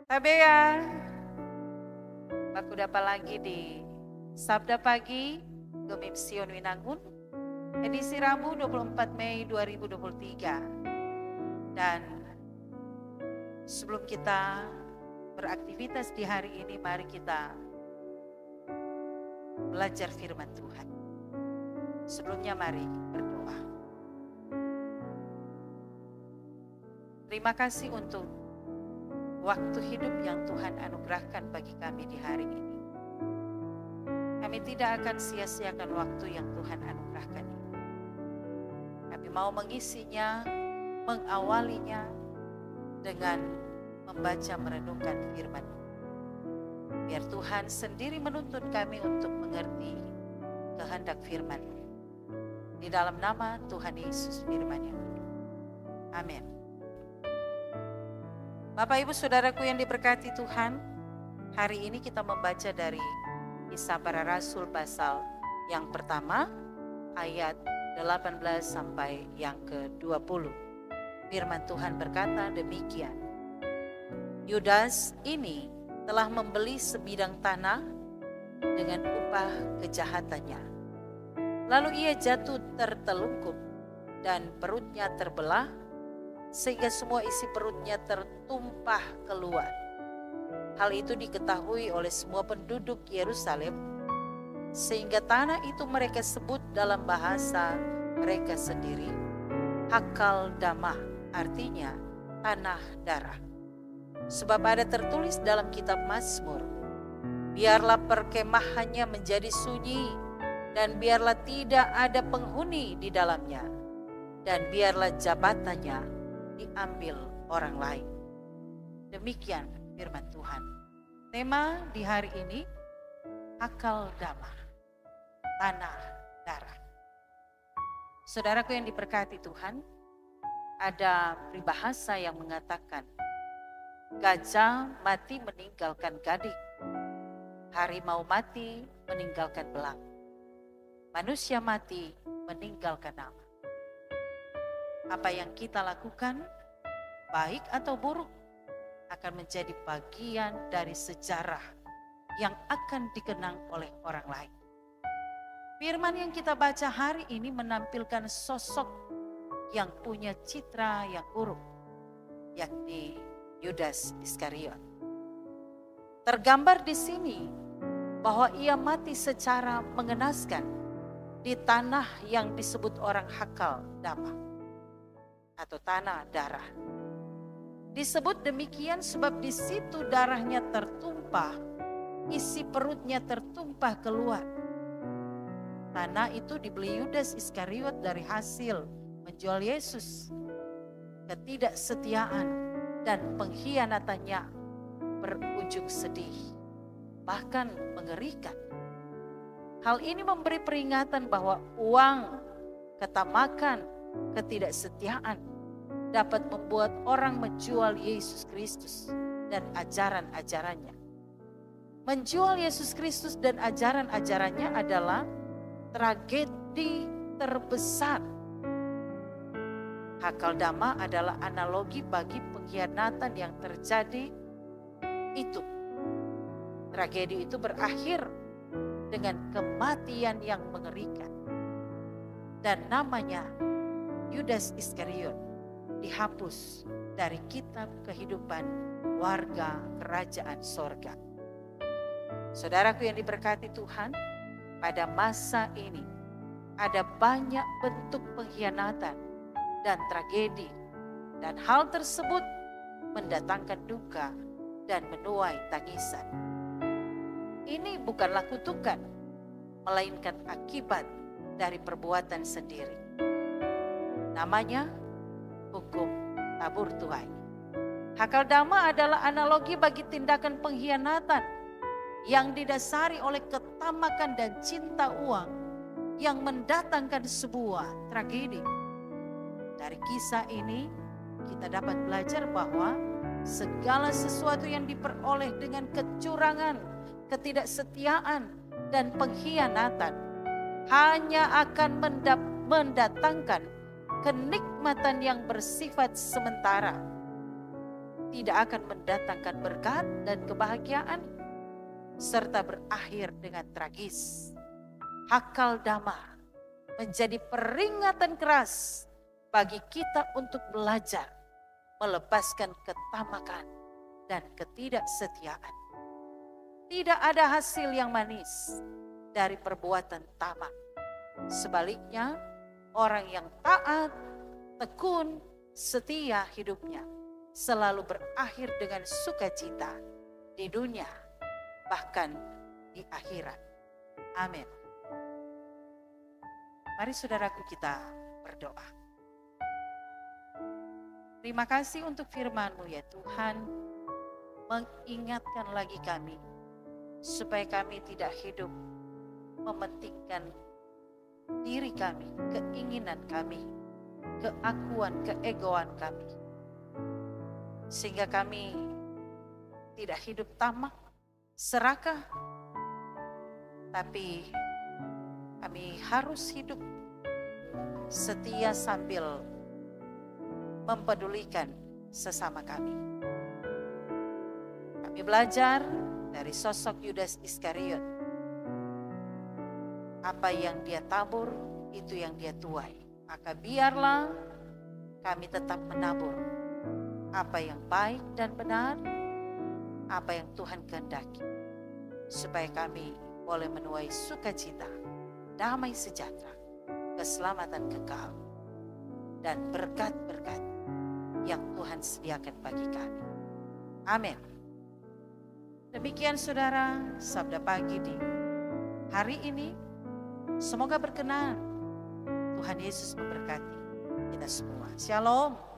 Tabea, baku dapat lagi di Sabda Pagi Gemim Sion Winangun, edisi Rabu 24 Mei 2023. Dan sebelum kita beraktivitas di hari ini, mari kita belajar firman Tuhan. Sebelumnya mari berdoa. Terima kasih untuk waktu hidup yang Tuhan anugerahkan bagi kami di hari ini. Kami tidak akan sia-siakan waktu yang Tuhan anugerahkan ini. Kami mau mengisinya, mengawalinya dengan membaca merenungkan firman. Biar Tuhan sendiri menuntun kami untuk mengerti kehendak firman. Di dalam nama Tuhan Yesus firman yang hidup. Amin. Bapak Ibu Saudaraku yang diberkati Tuhan, hari ini kita membaca dari Kisah Para Rasul pasal yang pertama ayat 18 sampai yang ke-20. Firman Tuhan berkata demikian. Yudas ini telah membeli sebidang tanah dengan upah kejahatannya. Lalu ia jatuh tertelungkup dan perutnya terbelah, sehingga semua isi perutnya tertumpah keluar. Hal itu diketahui oleh semua penduduk Yerusalem, sehingga tanah itu mereka sebut dalam bahasa mereka sendiri Hakal Damah, artinya tanah darah. Sebab ada tertulis dalam kitab Mazmur, biarlah perkemahannya menjadi sunyi, dan biarlah tidak ada penghuni di dalamnya, dan biarlah jabatannya diambil orang lain. Demikian firman Tuhan. Tema di hari ini, Hakal Damah, tanah darah. Saudaraku yang diberkati Tuhan, ada peribahasa yang mengatakan, gajah mati meninggalkan gading, harimau mati meninggalkan belang, manusia mati meninggalkan nama. Apa yang kita lakukan, baik atau buruk, akan menjadi bagian dari sejarah yang akan dikenang oleh orang lain. Firman yang kita baca hari ini menampilkan sosok yang punya citra yang buruk, yakni Yudas Iskariot. Tergambar di sini bahwa ia mati secara mengenaskan di tanah yang disebut orang Hakal Damah atau tanah darah. Disebut demikian sebab di situ darahnya tertumpah, isi perutnya tertumpah keluar. Tanah itu dibeli Yudas Iskariot dari hasil menjual Yesus. Ketidaksetiaan dan pengkhianatannya berujung sedih, bahkan mengerikan. Hal ini memberi peringatan bahwa uang, ketamakan, ketidaksetiaan dapat membuat orang menjual Yesus Kristus dan ajaran-ajarannya. Menjual Yesus Kristus dan ajaran-ajarannya adalah tragedi terbesar. Hakal Damah adalah analogi bagi pengkhianatan yang terjadi itu. Tragedi itu berakhir dengan kematian yang mengerikan. Dan namanya Yudas Iskariot dihapus dari kitab kehidupan warga kerajaan sorga. Saudaraku yang diberkati Tuhan, pada masa ini ada banyak bentuk pengkhianatan dan tragedi, dan hal tersebut mendatangkan duka dan menuai tangisan. Ini bukanlah kutukan, melainkan akibat dari perbuatan sendiri. Namanya hukum tabur tuai. Hakal Damah adalah analogi bagi tindakan pengkhianatan yang didasari oleh ketamakan dan cinta uang yang mendatangkan sebuah tragedi. Dari kisah ini kita dapat belajar bahwa segala sesuatu yang diperoleh dengan kecurangan, ketidaksetiaan, dan pengkhianatan hanya akan mendatangkan kenikmatan yang bersifat sementara. tidak akan mendatangkan berkat dan kebahagiaan, serta berakhir dengan tragis. Hakal damar menjadi peringatan keras bagi kita untuk belajar melepaskan ketamakan dan ketidaksetiaan. Tidak ada hasil yang manis dari perbuatan tamak. Sebaliknya, orang yang taat, tekun, setia hidupnya selalu berakhir dengan sukacita di dunia, bahkan di akhirat. Amin. Mari saudaraku kita berdoa. Terima kasih untuk firman-Mu ya Tuhan, mengingatkan lagi kami supaya kami tidak hidup mementingkan diri kami, keinginan kami, keakuan, keegoan kami. Sehingga kami tidak hidup tamak, serakah, tapi kami harus hidup setia sambil mempedulikan sesama kami. Kami belajar dari sosok Yudas Iskariot. Apa yang dia tabur, itu yang dia tuai. Maka biarlah kami tetap menabur apa yang baik dan benar, apa yang Tuhan kehendaki, supaya kami boleh menuai sukacita, damai sejahtera, keselamatan kekal, dan berkat-berkat yang Tuhan sediakan bagi kami. Amin. Demikian saudara, Sabda Pagi di hari ini. Semoga berkenan. Tuhan Yesus memberkati kita semua. Shalom.